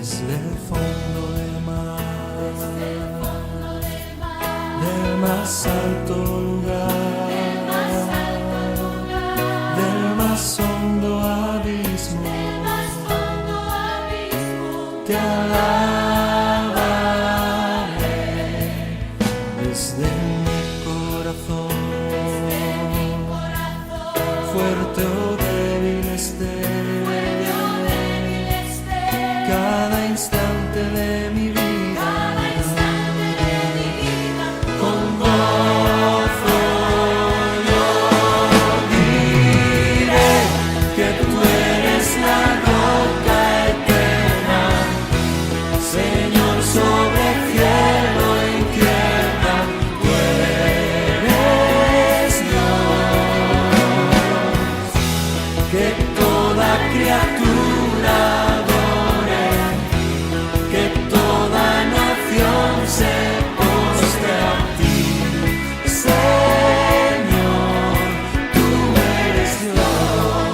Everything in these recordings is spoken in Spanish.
desde el fondo del mar, del más alto lugar, del más hondo abismo, te alabaré desde mi corazón, fuerte o débil esté. Cada instante de mi vida, con gozo yo diré que tú eres la roca eterna, Señor sobre cielo y tierra, tú eres Dios, que toda criatura se postre a ti, Señor, tú eres Dios.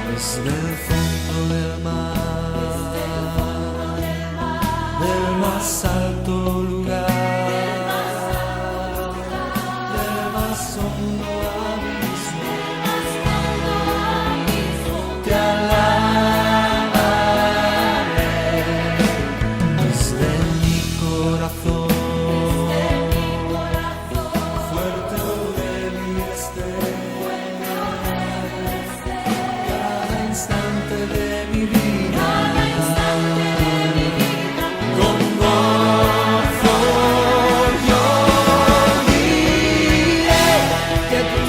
Desde el fondo del mar, del más alto lugar, del más hondo abismo, te de mi vida, con gozo yo diré que tú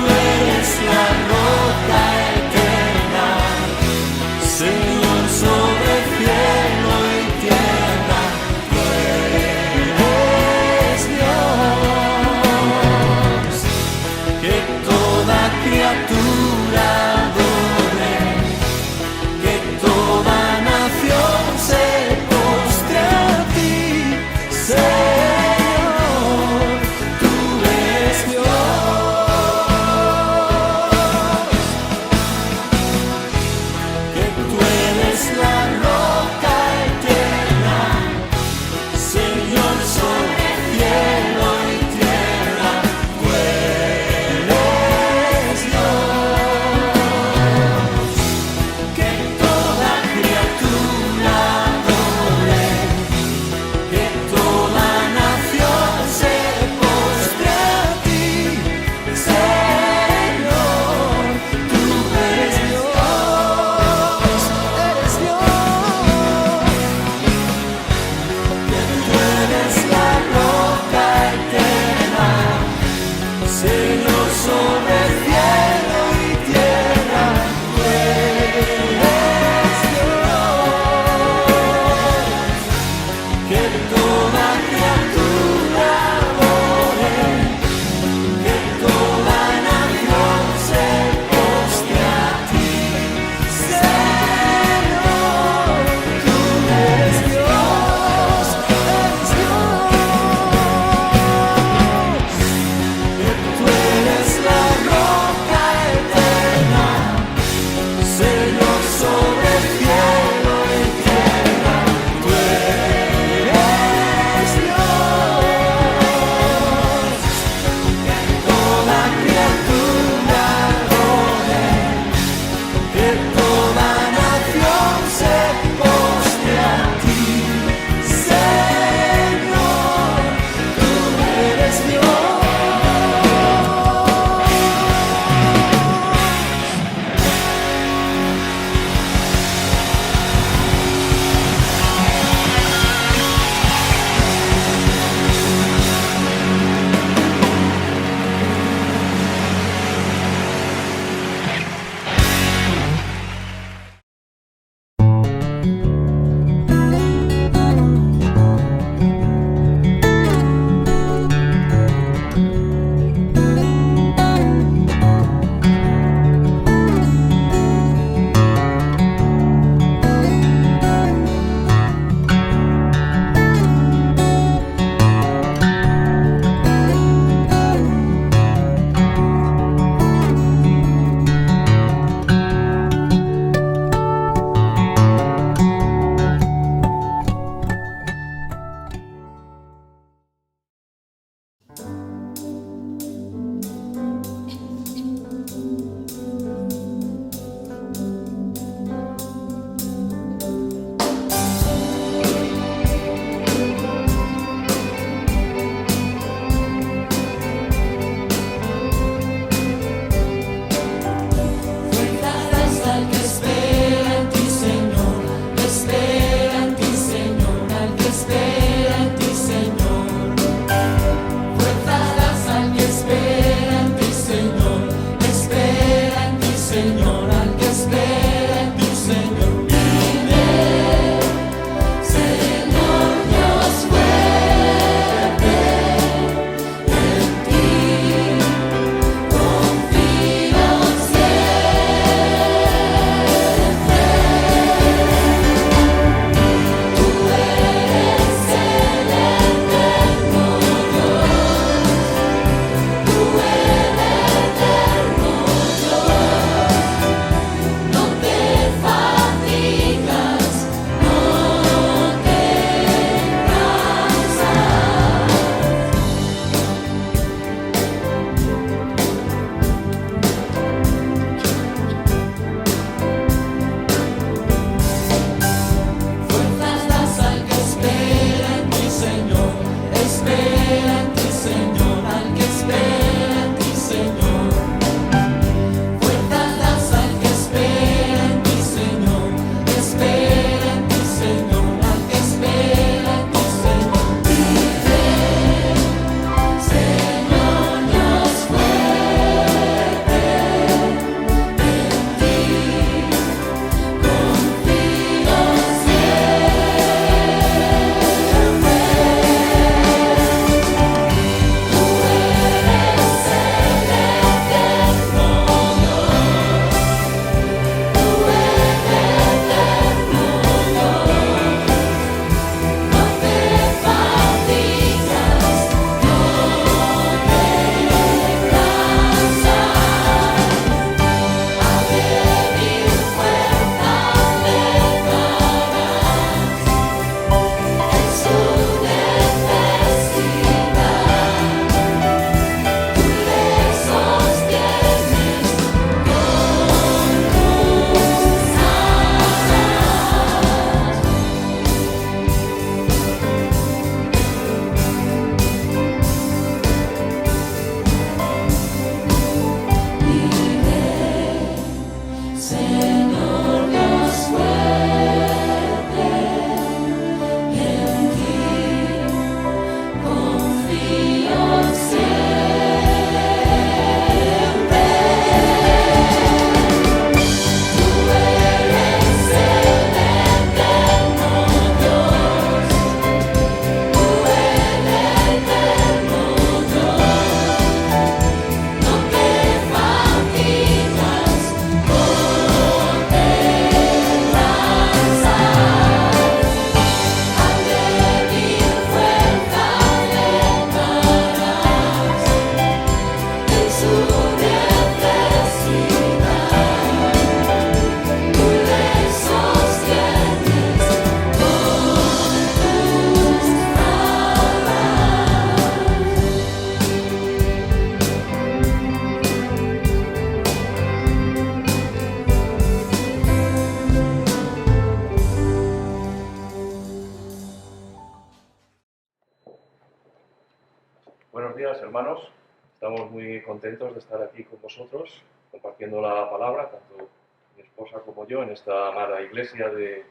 hermanos. Estamos muy contentos de estar aquí con vosotros, compartiendo la palabra, tanto mi esposa como yo, en esta amada iglesia de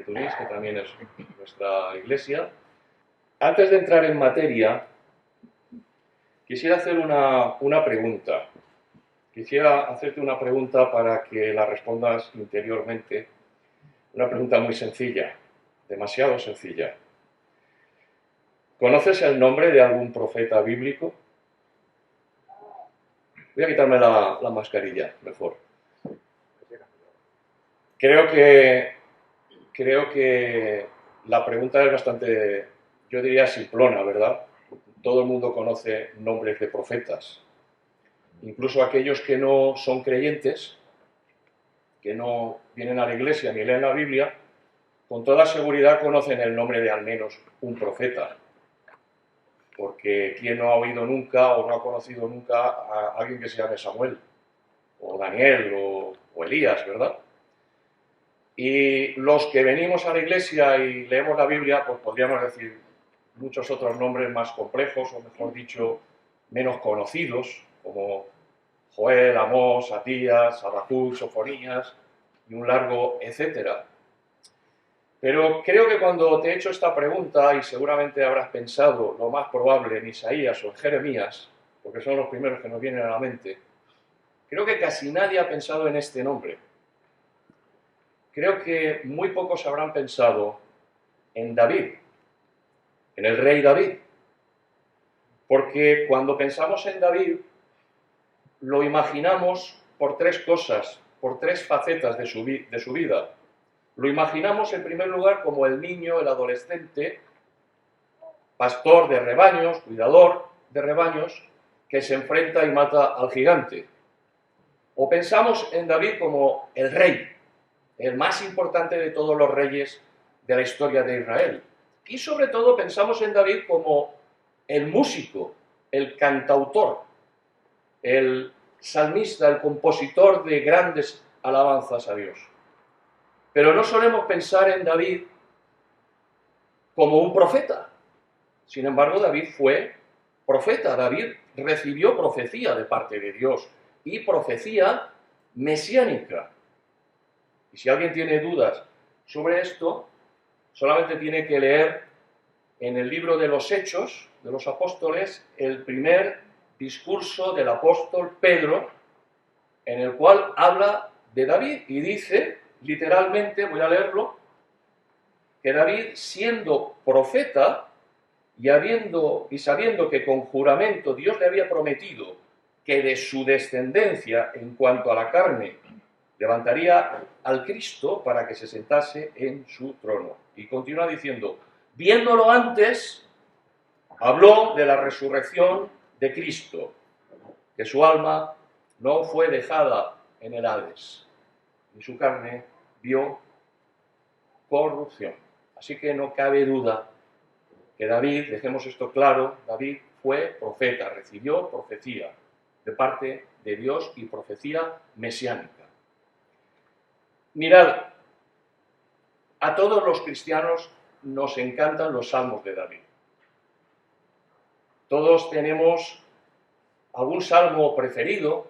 Tunís, que también es nuestra iglesia. Antes de entrar en materia, quisiera hacer una pregunta. Quisiera hacerte una pregunta para que la respondas interiormente. Una pregunta muy sencilla, demasiado sencilla. ¿Conoces el nombre de algún profeta bíblico? Voy a quitarme la mascarilla, mejor. Creo que la pregunta es bastante, yo diría, simplona, ¿verdad? Todo el mundo conoce nombres de profetas. Incluso aquellos que no son creyentes, que no vienen a la iglesia ni leen la Biblia, con toda seguridad conocen el nombre de al menos un profeta. Porque ¿quién no ha oído nunca o no ha conocido nunca a alguien que se llame Samuel, o Daniel, o Elías, ¿verdad? Y los que venimos a la iglesia y leemos la Biblia, pues podríamos decir muchos otros nombres más complejos, o mejor dicho, menos conocidos, como Joel, Amós, Atías, Habacuc, Sofonías, y un largo etcétera. Pero creo que cuando te he hecho esta pregunta, y seguramente habrás pensado lo más probable en Isaías o en Jeremías, porque son los primeros que nos vienen a la mente, creo que casi nadie ha pensado en este nombre. Creo que muy pocos habrán pensado en David, en el rey David. Porque cuando pensamos en David, lo imaginamos por tres cosas, por tres facetas de su vida. Lo imaginamos en primer lugar como el niño, el adolescente, pastor de rebaños, cuidador de rebaños, que se enfrenta y mata al gigante. O pensamos en David como el rey, el más importante de todos los reyes de la historia de Israel. Y sobre todo pensamos en David como el músico, el cantautor, el salmista, el compositor de grandes alabanzas a Dios. Pero no solemos pensar en David como un profeta. Sin embargo, David fue profeta. David recibió profecía de parte de Dios, y profecía mesiánica. Y si alguien tiene dudas sobre esto, solamente tiene que leer en el libro de los Hechos de los Apóstoles el primer discurso del apóstol Pedro, en el cual habla de David y dice, literalmente, voy a leerlo, que David, siendo profeta y sabiendo que con juramento Dios le había prometido que de su descendencia en cuanto a la carne levantaría al Cristo para que se sentase en su trono. Y continúa diciendo, viéndolo antes, habló de la resurrección de Cristo, que su alma no fue dejada en el Hades, ni su carne vio corrupción. Así que no cabe duda que David, dejemos esto claro, David fue profeta, recibió profecía de parte de Dios y profecía mesiánica. Mirad, a todos los cristianos nos encantan los salmos de David. Todos tenemos algún salmo preferido,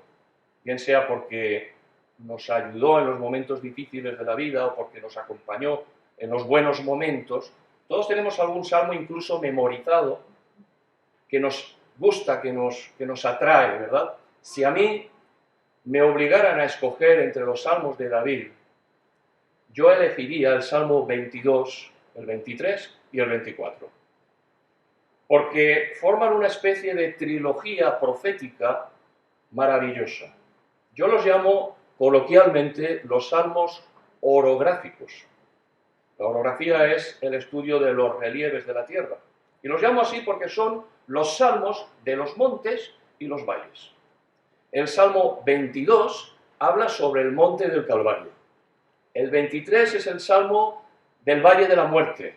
bien sea porque nos ayudó en los momentos difíciles de la vida o porque nos acompañó en los buenos momentos. Todos tenemos algún salmo incluso memorizado que nos gusta, que nos atrae, ¿verdad? Si a mí me obligaran a escoger entre los salmos de David, yo elegiría el Salmo 22, el 23 y el 24. Porque forman una especie de trilogía profética maravillosa. Yo los llamo coloquialmente los salmos orográficos. La orografía es el estudio de los relieves de la tierra. Y los llamo así porque son los salmos de los montes y los valles. El Salmo 22 habla sobre el monte del Calvario. El 23 es el Salmo del Valle de la Muerte.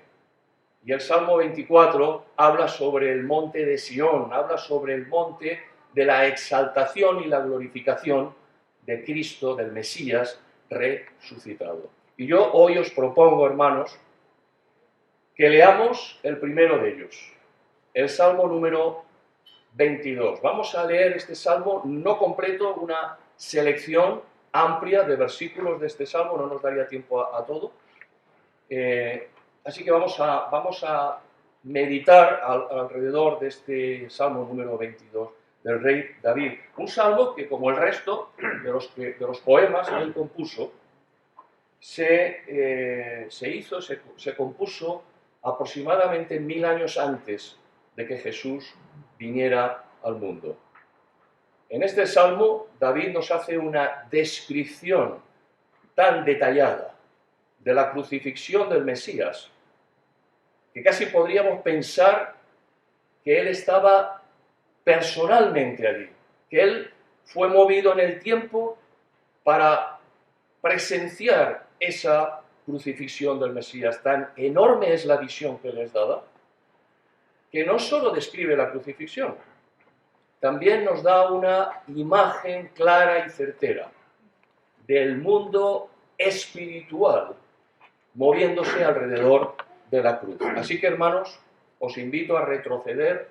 Y el Salmo 24 habla sobre el monte de Sión, habla sobre el monte de la exaltación y la glorificación de Cristo, del Mesías resucitado. Y yo hoy os propongo, hermanos, que leamos el primero de ellos, el Salmo número 22. Vamos a leer este salmo no completo, una selección amplia de versículos de este salmo, no nos daría tiempo a todo. Así que vamos a meditar alrededor de este salmo número 22 del rey David. Un salmo que, como el resto de los poemas que él compuso, se compuso aproximadamente 1000 años antes de que Jesús viniera al mundo. En este salmo, David nos hace una descripción tan detallada de la crucifixión del Mesías, que casi podríamos pensar que él estaba personalmente allí, que él fue movido en el tiempo para presenciar esa crucifixión del Mesías. Tan enorme es la visión que les daba, que no solo describe la crucifixión, también nos da una imagen clara y certera del mundo espiritual moviéndose alrededor de la cruz. Así que, hermanos, os invito a retroceder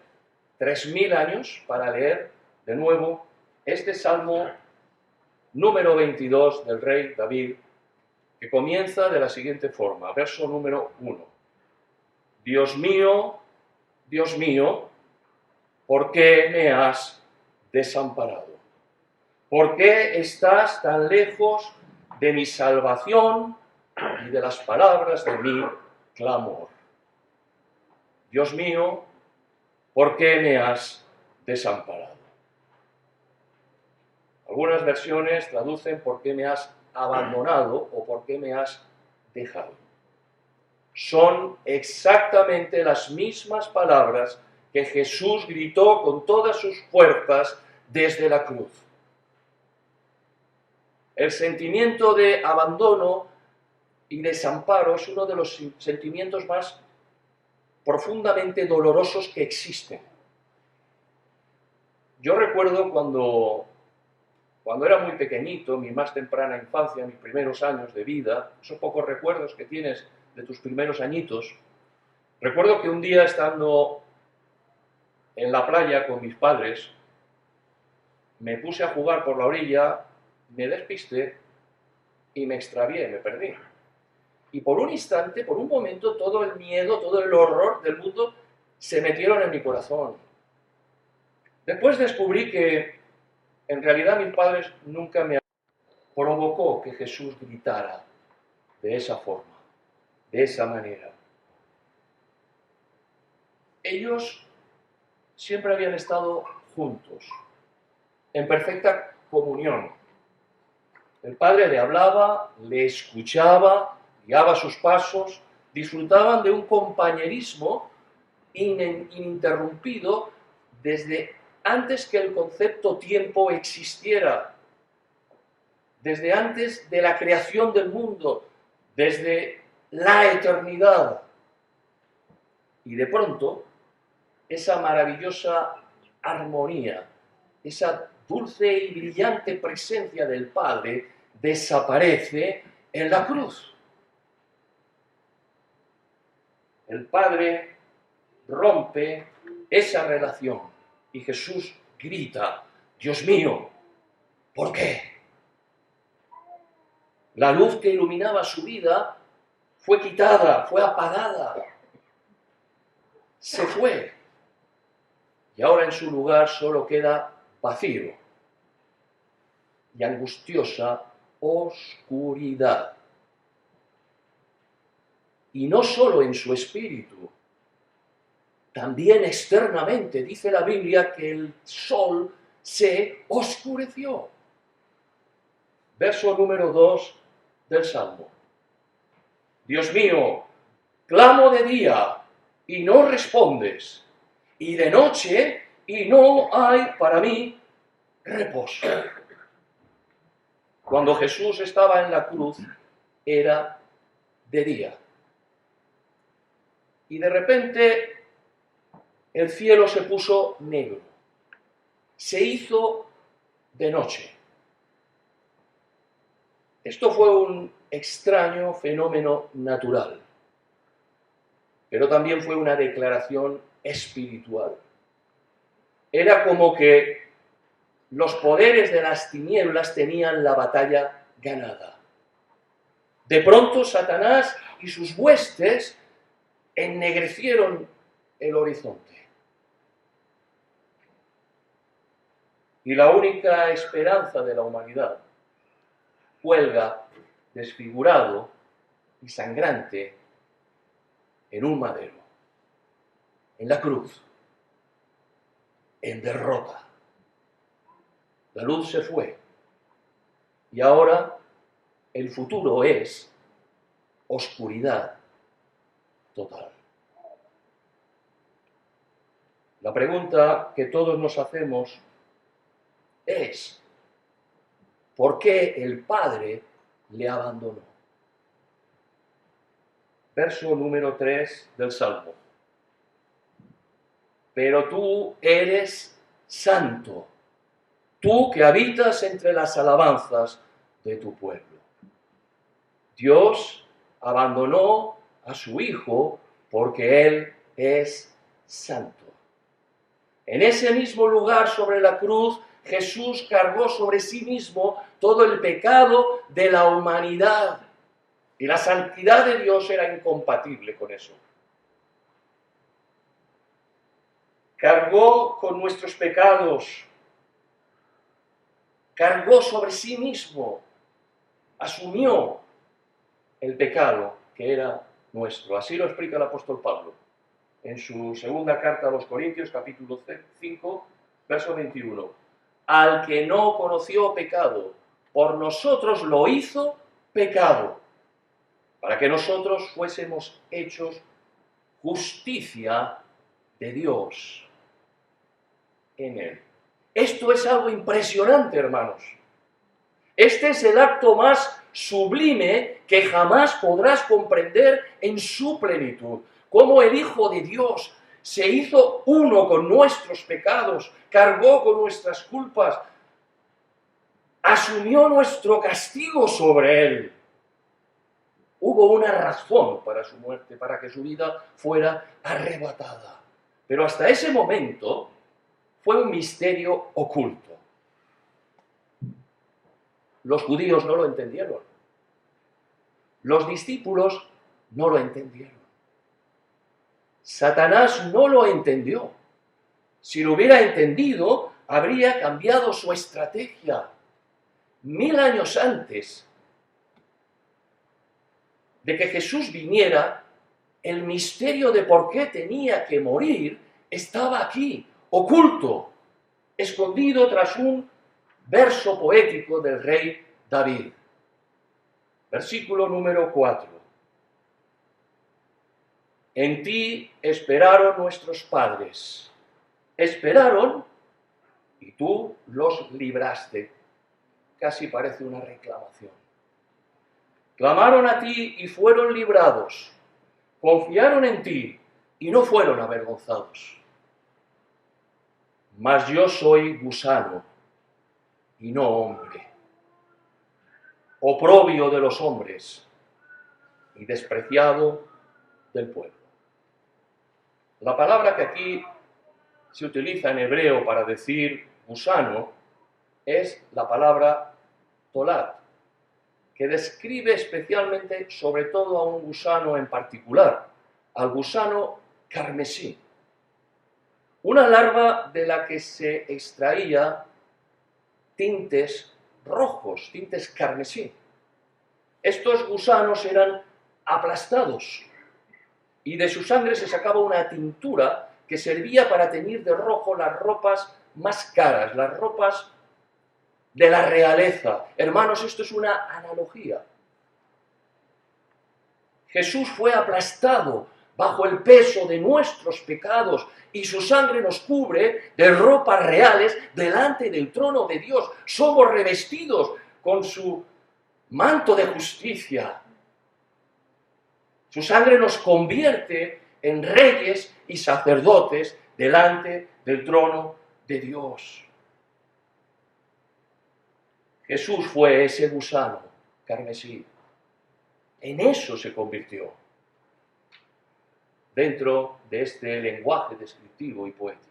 3000 años para leer de nuevo este salmo número 22 del rey David, que comienza de la siguiente forma, verso número 1. Dios mío, ¿por qué me has desamparado? ¿Por qué estás tan lejos de mi salvación y de las palabras de mi clamor? Dios mío, ¿por qué me has desamparado? Algunas versiones traducen ¿por qué me has abandonado? O ¿por qué me has dejado? Son exactamente las mismas palabras que Jesús gritó con todas sus fuerzas desde la cruz. El sentimiento de abandono y desamparo es uno de los sentimientos más profundamente dolorosos que existen. Yo recuerdo cuando era muy pequeñito, mi más temprana infancia, mis primeros años de vida, esos pocos recuerdos que tienes de tus primeros añitos, recuerdo que un día estando en la playa con mis padres, me puse a jugar por la orilla, me despisté y me extravié, me perdí. Y por un instante, por un momento, todo el miedo, todo el horror del mundo se metieron en mi corazón. Después descubrí que en realidad mis padres nunca me provocó que Jesús gritara de esa forma, de esa manera. Ellos siempre habían estado juntos, en perfecta comunión. El Padre le hablaba, le escuchaba, guiaba sus pasos, disfrutaban de un compañerismo ininterrumpido desde antes que el concepto tiempo existiera, desde antes de la creación del mundo, desde la eternidad. Y de pronto, esa maravillosa armonía, esa dulce y brillante presencia del Padre desaparece en la cruz. El Padre rompe esa relación y Jesús grita, Dios mío, ¿por qué? La luz que iluminaba su vida fue quitada, fue apagada, se fue. Y ahora en su lugar solo queda vacío y angustiosa oscuridad. Y no solo en su espíritu, también externamente dice la Biblia que el sol se oscureció. Verso número 2 del Salmo. Dios mío, clamo de día y no respondes, y de noche y no hay para mí reposo. Cuando Jesús estaba en la cruz, era de día. Y de repente el cielo se puso negro. Se hizo de noche. Esto fue un extraño fenómeno natural, pero también fue una declaración espiritual. Era como que los poderes de las tinieblas tenían la batalla ganada. De pronto Satanás y sus huestes ennegrecieron el horizonte. Y la única esperanza de la humanidad cuelga desfigurado y sangrante en un madero, en la cruz, en derrota. La luz se fue y ahora el futuro es oscuridad total. La pregunta que todos nos hacemos es: ¿por qué el Padre le abandonó? Verso número 3 del Salmo. Pero tú eres santo, tú que habitas entre las alabanzas de tu pueblo. Dios abandonó a su Hijo porque Él es santo. En ese mismo lugar sobre la cruz, Jesús cargó sobre sí mismo todo el pecado de la humanidad. Y la santidad de Dios era incompatible con eso. Cargó con nuestros pecados, cargó sobre sí mismo, asumió el pecado que era nuestro. Así lo explica el apóstol Pablo en su segunda carta a los Corintios, capítulo 5, verso 21. Al que no conoció pecado, por nosotros lo hizo pecado, para que nosotros fuésemos hechos justicia de Dios en él. Esto es algo impresionante, hermanos. Este es el acto más sublime que jamás podrás comprender en su plenitud. Cómo el Hijo de Dios se hizo uno con nuestros pecados, cargó con nuestras culpas, asumió nuestro castigo sobre él. Hubo una razón para su muerte, para que su vida fuera arrebatada. Pero hasta ese momento fue un misterio oculto. Los judíos no lo entendieron. Los discípulos no lo entendieron. Satanás no lo entendió. Si lo hubiera entendido, habría cambiado su estrategia. 1000 años antes de que Jesús viniera, el misterio de por qué tenía que morir estaba aquí, oculto, escondido tras un verso poético del rey David. Versículo número 4. En ti esperaron nuestros padres. Esperaron y tú los libraste. Casi parece una reclamación. Clamaron a ti y fueron librados. Confiaron en ti y no fueron avergonzados. Mas yo soy gusano y no hombre, oprobio de los hombres y despreciado del pueblo. La palabra que aquí se utiliza en hebreo para decir gusano es la palabra tolat, que describe especialmente, sobre todo, a un gusano en particular, al gusano carmesí, una larva de la que se extraía tintes rojos, tintes carmesí. Estos gusanos eran aplastados y de su sangre se sacaba una tintura que servía para teñir de rojo las ropas más caras, las ropas de la realeza. Hermanos, esto es una analogía. Jesús fue aplastado bajo el peso de nuestros pecados y su sangre nos cubre de ropas reales delante del trono de Dios. Somos revestidos con su manto de justicia. Su sangre nos convierte en reyes y sacerdotes delante del trono de Dios. Jesús fue ese gusano carmesí. En eso se convirtió, dentro de este lenguaje descriptivo y poético.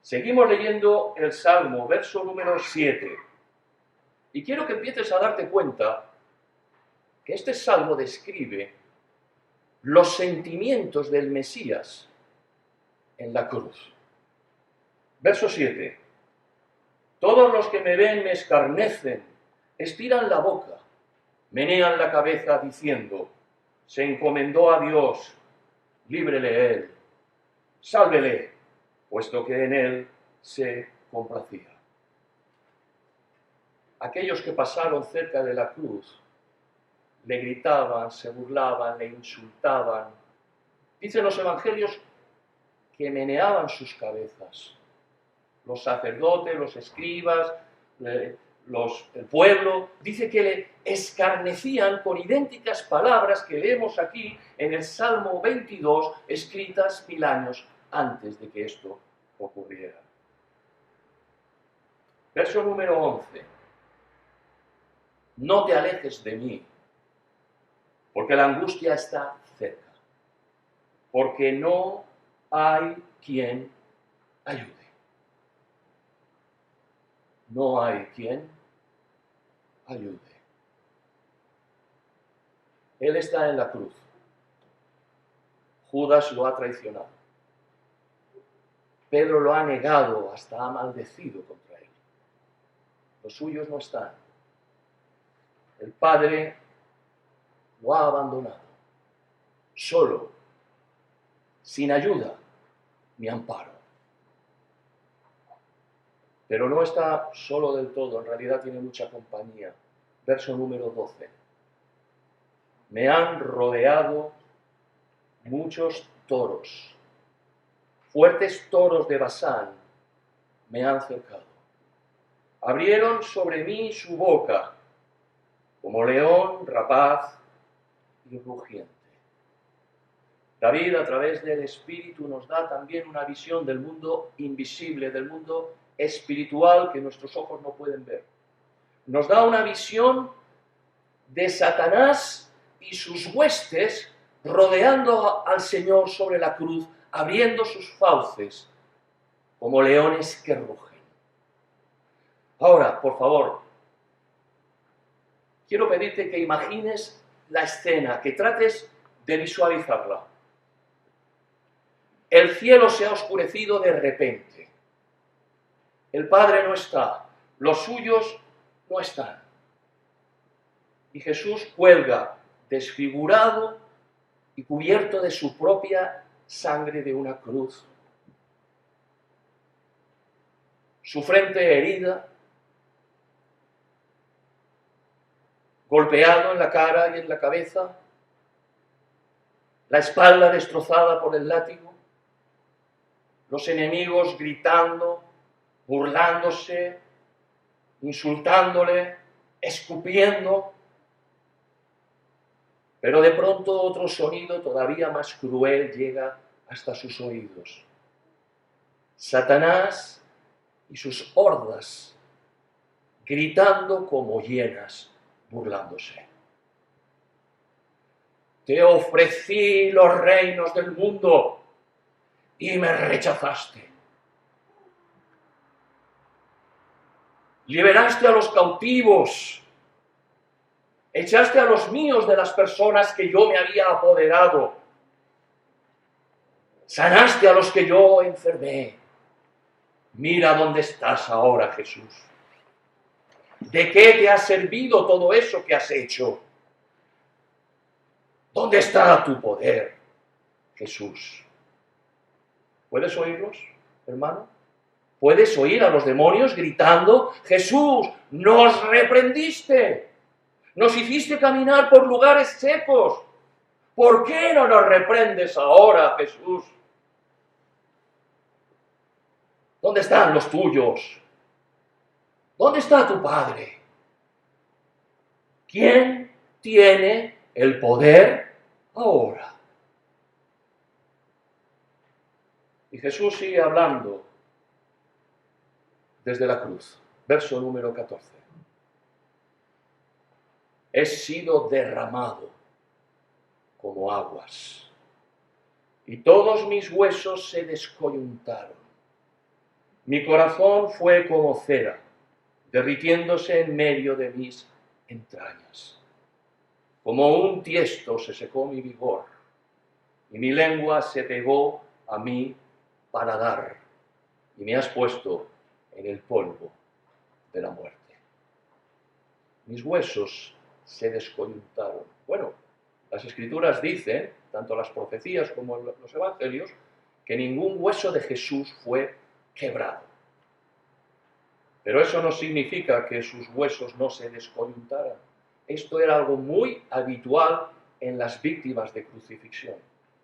Seguimos leyendo el Salmo, verso número 7. Y quiero que empieces a darte cuenta que este Salmo describe los sentimientos del Mesías en la cruz. Verso 7. Todos los que me ven me escarnecen, estiran la boca, menean la cabeza diciendo, se encomendó a Dios, líbrele Él, sálvele, puesto que en Él se complacía. Aquellos que pasaron cerca de la cruz le gritaban, se burlaban, le insultaban. Dicen los evangelios que meneaban sus cabezas. Los sacerdotes, los escribas, el pueblo, dice que le escarnecían con idénticas palabras que leemos aquí en el Salmo 22, escritas 1000 años antes de que esto ocurriera. Verso número 11. No te alejes de mí, porque la angustia está cerca, porque no hay quien ayude. No hay quien ayude. Él está en la cruz. Judas lo ha traicionado. Pedro lo ha negado, hasta ha maldecido contra él. Los suyos no están. El Padre lo ha abandonado. Solo, sin ayuda ni amparo. Pero no está solo del todo, en realidad tiene mucha compañía. Verso número 12. Me han rodeado muchos toros. Fuertes toros de Basán me han cercado. Abrieron sobre mí su boca, como león rapaz y rugiente. David, a través del Espíritu, nos da también una visión del mundo invisible, del mundo espiritual que nuestros ojos no pueden ver. Nos da una visión de Satanás y sus huestes rodeando al Señor sobre la cruz, abriendo sus fauces como leones que rugen. Ahora, por favor, quiero pedirte que imagines la escena, que trates de visualizarla. El cielo se ha oscurecido de repente. El Padre no está, los suyos no están. Y Jesús cuelga desfigurado y cubierto de su propia sangre de una cruz. Su frente herida, golpeado en la cara y en la cabeza, la espalda destrozada por el látigo, los enemigos gritando, burlándose, insultándole, escupiendo. Pero de pronto otro sonido todavía más cruel llega hasta sus oídos. Satanás y sus hordas gritando como hienas, burlándose. Te ofrecí los reinos del mundo y me rechazaste. Liberaste a los cautivos, echaste a los míos de las personas que yo me había apoderado, sanaste a los que yo enfermé. Mira dónde estás ahora, Jesús. ¿De qué te ha servido todo eso que has hecho? ¿Dónde está tu poder, Jesús? ¿Puedes oírlos, hermano? ¿Puedes oír a los demonios gritando, Jesús, nos reprendiste, nos hiciste caminar por lugares secos? ¿Por qué no nos reprendes ahora, Jesús? ¿Dónde están los tuyos? ¿Dónde está tu Padre? ¿Quién tiene el poder ahora? Y Jesús sigue hablando desde la cruz. Verso número 14. He sido derramado como aguas, y todos mis huesos se descoyuntaron. Mi corazón fue como cera, derritiéndose en medio de mis entrañas. Como un tiesto se secó mi vigor, y mi lengua se pegó a mi paladar, y me has puesto en el polvo de la muerte. Mis huesos se descoyuntaron. Bueno, las Escrituras dicen, tanto las profecías como los evangelios, que ningún hueso de Jesús fue quebrado. Pero eso no significa que sus huesos no se descoyuntaran. Esto era algo muy habitual en las víctimas de crucifixión.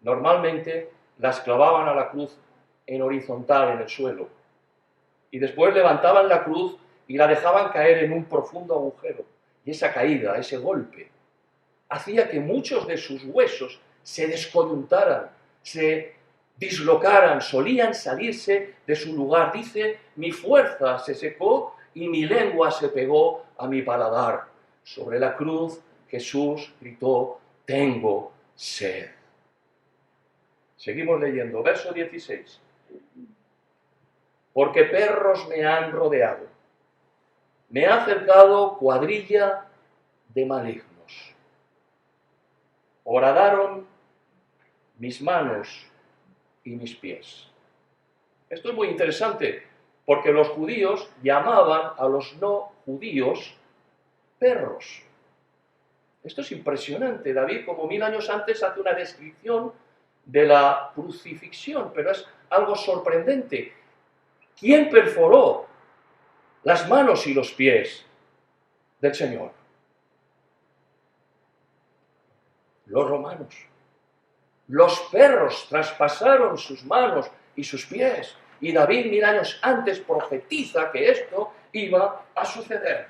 Normalmente las clavaban a la cruz en horizontal en el suelo y después levantaban la cruz y la dejaban caer en un profundo agujero. Y esa caída, ese golpe, hacía que muchos de sus huesos se descoyuntaran, se dislocaran, solían salirse de su lugar. Dice, mi fuerza se secó y mi lengua se pegó a mi paladar. Sobre la cruz Jesús gritó, tengo sed. Seguimos leyendo, verso 16. Porque perros me han rodeado, me ha cercado cuadrilla de malignos. Horadaron mis manos y mis pies. Esto es muy interesante, porque los judíos llamaban a los no judíos perros. Esto es impresionante. David, como 1000 años antes, hace una descripción de la crucifixión, pero es algo sorprendente. ¿Quién perforó las manos y los pies del Señor? Los romanos. Los perros traspasaron sus manos y sus pies. Y David 1000 años antes profetiza que esto iba a suceder.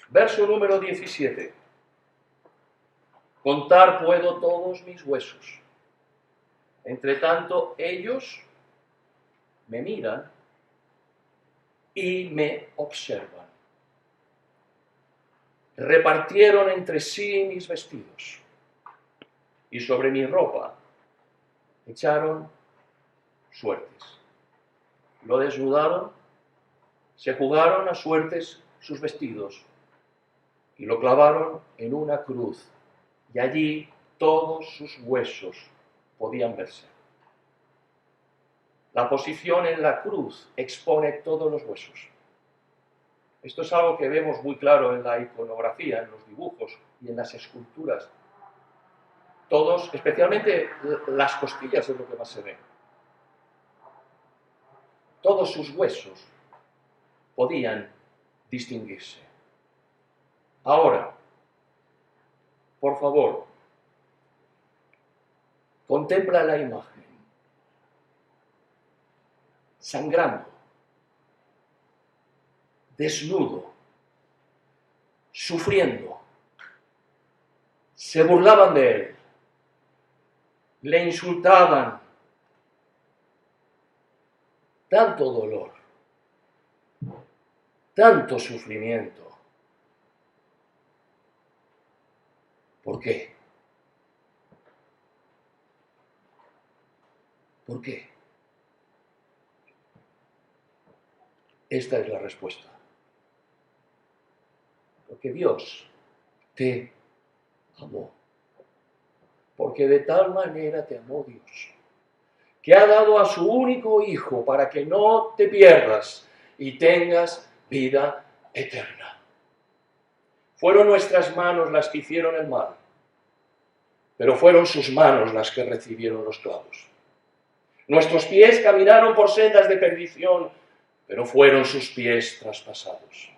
Verso número 17. Contar puedo todos mis huesos. Entre tanto, ellos me miran y me observan. Repartieron entre sí mis vestidos y sobre mi ropa echaron suertes. Lo desnudaron, se jugaron a suertes sus vestidos y lo clavaron en una cruz, y allí todos sus huesos podían verse. La posición en la cruz expone todos los huesos. Esto es algo que vemos muy claro en la iconografía, en los dibujos y en las esculturas. Todos, especialmente las costillas es lo que más se ve. Todos sus huesos podían distinguirse. Ahora, por favor, contempla la imagen. Sangrando, desnudo, sufriendo. Se burlaban de él, le insultaban. Tanto dolor, tanto sufrimiento. ¿Por qué? ¿Por qué? Esta es la respuesta. Porque Dios te amó. Porque de tal manera te amó Dios, que ha dado a su único Hijo para que no te pierdas y tengas vida eterna. Fueron nuestras manos las que hicieron el mal, pero fueron sus manos las que recibieron los clavos. Nuestros pies caminaron por sendas de perdición, pero fueron sus pies traspasados.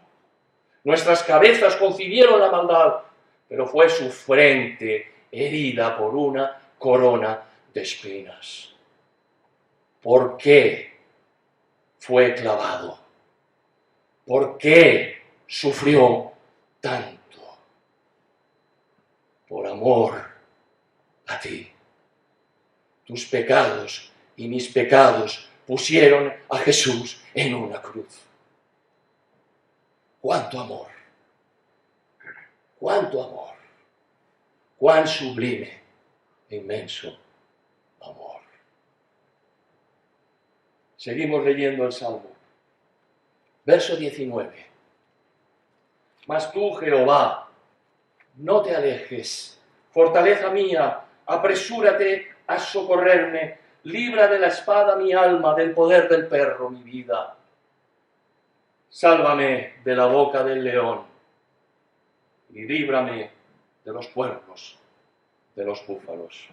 Nuestras cabezas concibieron la maldad, pero fue su frente herida por una corona de espinas. ¿Por qué fue clavado? ¿Por qué sufrió tanto? Por amor a ti. Tus pecados y mis pecados pusieron a Jesús en una cruz. ¡Cuánto amor! ¡Cuánto amor! ¡Cuán sublime e inmenso amor! Seguimos leyendo el Salmo. Verso 19. Mas tú, Jehová, no te alejes. Fortaleza mía, apresúrate a socorrerme. Libra de la espada mi alma, del poder del perro mi vida. Sálvame de la boca del león y líbrame de los cuernos de los búfalos.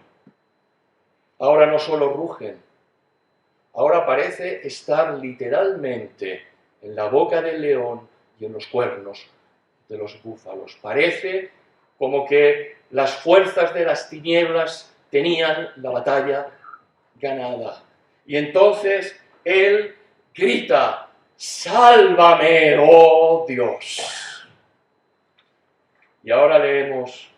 Ahora no solo rugen, ahora parece estar literalmente en la boca del león y en los cuernos de los búfalos. Parece como que las fuerzas de las tinieblas tenían la batalla ganada. Y entonces él grita: ¡sálvame, oh Dios! Y ahora leemos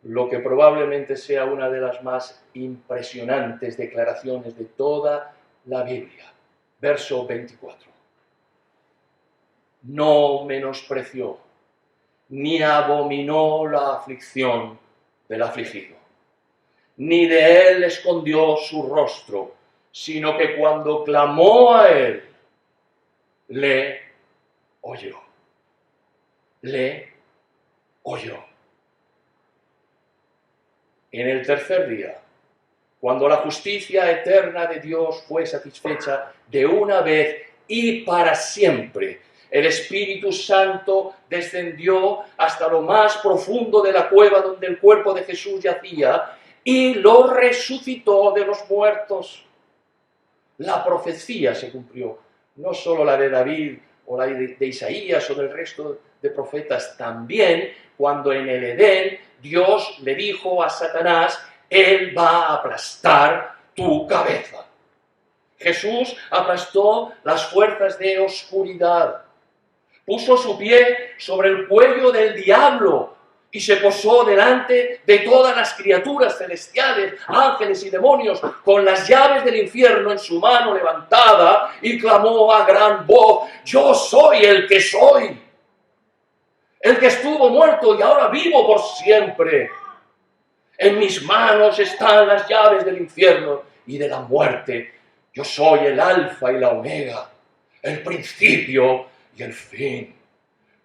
lo que probablemente sea una de las más impresionantes declaraciones de toda la Biblia. Verso 24. No menospreció ni abominó la aflicción del afligido, ni de él escondió su rostro, sino que cuando clamó a él, le oyó. Le oyó. En el tercer día, cuando la justicia eterna de Dios fue satisfecha de una vez y para siempre, el Espíritu Santo descendió hasta lo más profundo de la cueva donde el cuerpo de Jesús yacía y lo resucitó de los muertos. La profecía se cumplió, no solo la de David o la de Isaías o del resto de profetas, también cuando en el Edén Dios le dijo a Satanás: Él va a aplastar tu cabeza. Jesús aplastó las fuerzas de oscuridad, puso su pie sobre el cuello del diablo y se posó delante de todas las criaturas celestiales, ángeles y demonios, con las llaves del infierno en su mano levantada, y clamó a gran voz: yo soy el que soy, el que estuvo muerto y ahora vivo por siempre. En mis manos están las llaves del infierno y de la muerte. Yo soy el alfa y la omega, el principio y el fin.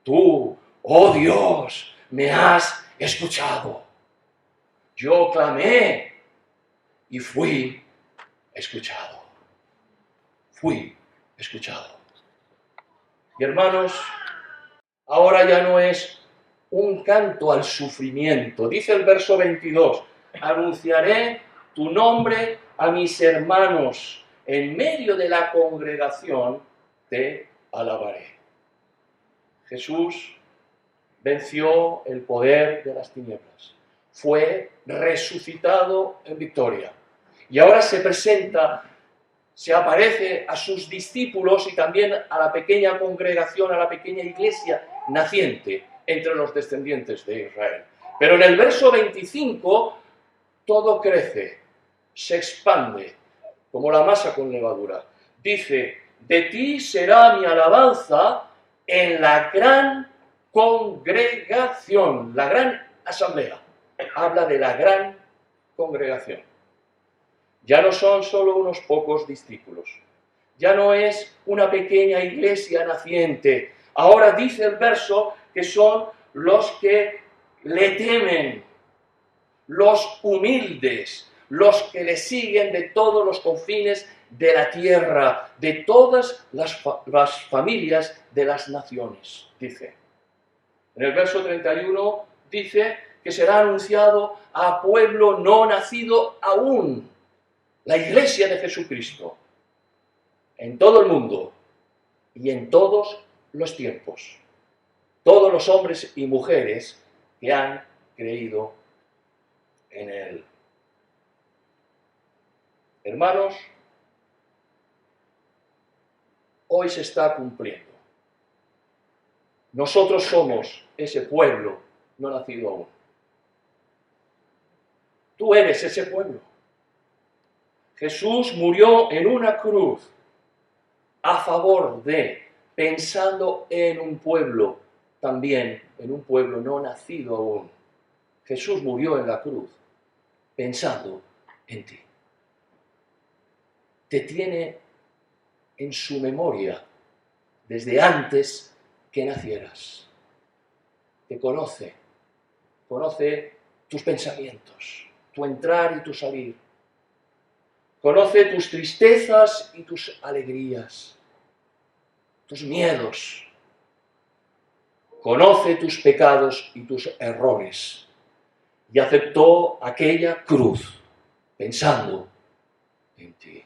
Tú, oh Dios, me has escuchado. Yo clamé y fui escuchado. Fui escuchado. Y hermanos, ahora ya no es un canto al sufrimiento. Dice el verso 22, anunciaré tu nombre a mis hermanos, en medio de la congregación te alabaré. Jesús venció el poder de las tinieblas, fue resucitado en victoria y ahora se presenta, se aparece a sus discípulos y también a la pequeña congregación, a la pequeña iglesia naciente entre los descendientes de Israel. Pero en el verso 25 todo crece, se expande como la masa con levadura. Dice: de ti será mi alabanza en la gran congregación, la gran asamblea. Habla de la gran congregación. Ya no son solo unos pocos discípulos, ya no es una pequeña iglesia naciente. Ahora dice el verso que son los que le temen, los humildes, los que le siguen de todos los confines de la tierra, de todas las familias de las naciones, dice. En el verso 31 dice que será anunciado a pueblo no nacido aún, la iglesia de Jesucristo, en todo el mundo y en todos los tiempos. Todos los hombres y mujeres que han creído en Él. Hermanos, hoy se está cumpliendo. Nosotros somos ese pueblo no nacido aún. Tú eres ese pueblo. Jesús murió en una cruz a favor de, pensando en un pueblo, también en un pueblo no nacido aún. Jesús murió en la cruz pensando en ti. Te tiene en su memoria desde antes que nacieras. Te conoce, conoce tus pensamientos, tu entrar y tu salir. Conoce tus tristezas y tus alegrías, tus miedos. Conoce tus pecados y tus errores. Y aceptó aquella cruz pensando en ti.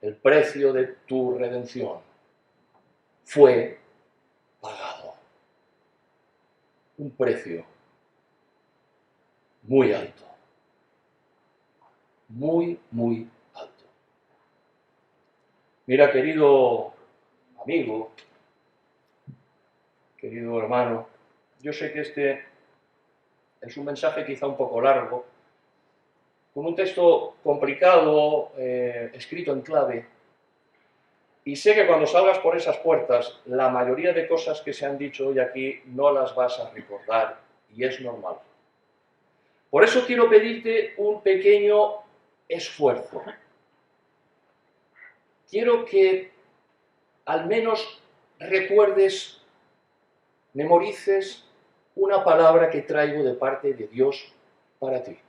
El precio de tu redención fue pagado. Un precio muy alto. Muy, muy alto. Mira, querido amigo, querido hermano, yo sé que este es un mensaje quizá un poco largo, con un texto complicado, escrito en clave, y sé que cuando salgas por esas puertas, la mayoría de cosas que se han dicho hoy aquí no las vas a recordar, y es normal. Por eso quiero pedirte un pequeño esfuerzo. Quiero que al menos recuerdes, memorices una palabra que traigo de parte de Dios para ti,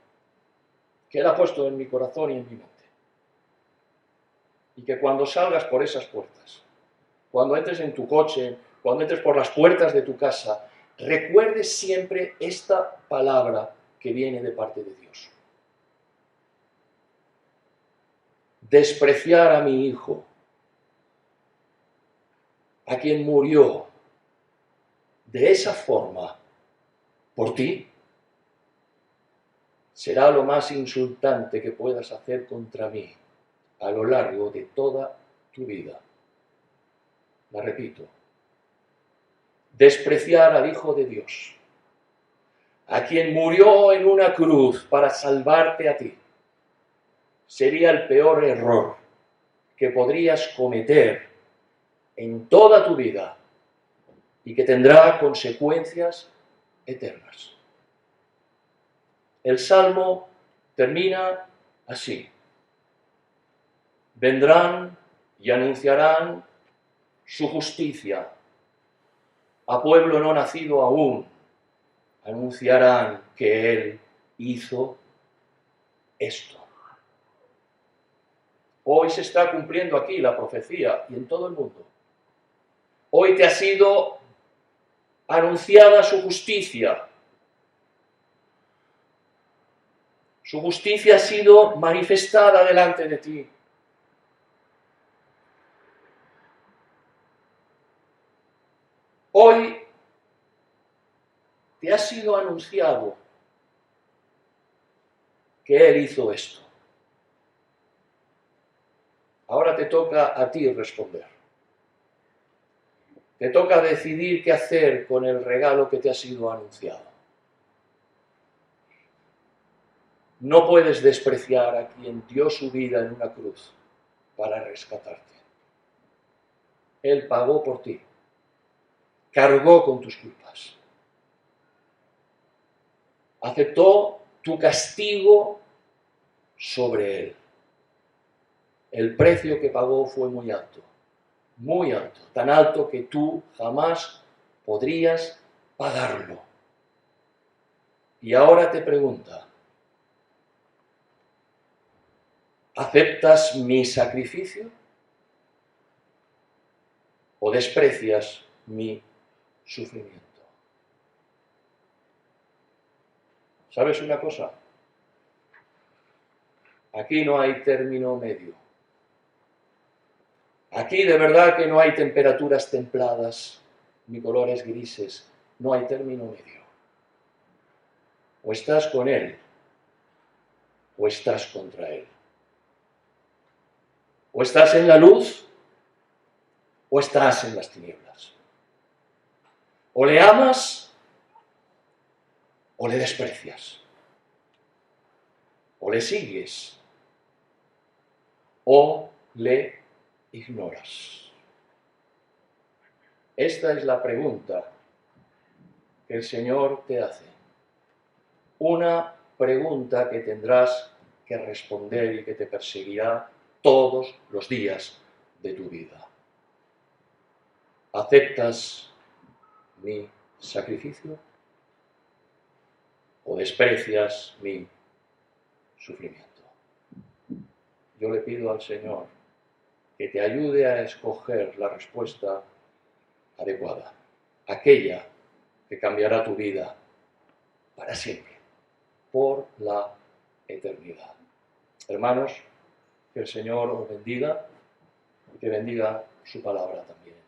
que Él ha puesto en mi corazón y en mi mente. Y que cuando salgas por esas puertas, cuando entres en tu coche, cuando entres por las puertas de tu casa, recuerdes siempre esta palabra que viene de parte de Dios. Despreciar a mi Hijo, a quien murió de esa forma por ti, será lo más insultante que puedas hacer contra mí a lo largo de toda tu vida. La repito, despreciar al Hijo de Dios, a quien murió en una cruz para salvarte a ti, sería el peor error que podrías cometer en toda tu vida y que tendrá consecuencias eternas. El Salmo termina así: vendrán y anunciarán su justicia a pueblo no nacido aún, anunciarán que Él hizo esto. Hoy se está cumpliendo aquí la profecía y en todo el mundo. Hoy te ha sido anunciada su justicia. Su justicia ha sido manifestada delante de ti. Hoy te ha sido anunciado que Él hizo esto. Ahora te toca a ti responder. Te toca decidir qué hacer con el regalo que te ha sido anunciado. No puedes despreciar a quien dio su vida en una cruz para rescatarte. Él pagó por ti, cargó con tus culpas, aceptó tu castigo sobre Él. El precio que pagó fue muy alto, tan alto que tú jamás podrías pagarlo. Y ahora te pregunta, ¿aceptas mi sacrificio o desprecias mi sufrimiento? ¿Sabes una cosa? Aquí no hay término medio. Aquí de verdad que no hay temperaturas templadas ni colores grises. No hay término medio. O estás con Él o estás contra Él. O estás en la luz o estás en las tinieblas. O le amas o le desprecias. O le sigues o le ignoras. Esta es la pregunta que el Señor te hace. Una pregunta que tendrás que responder y que te perseguirá todos los días de tu vida. ¿Aceptas mi sacrificio o desprecias mi sufrimiento? Yo le pido al Señor que te ayude a escoger la respuesta adecuada, aquella que cambiará tu vida para siempre, por la eternidad. Hermanos, que el Señor os bendiga y que bendiga su palabra también.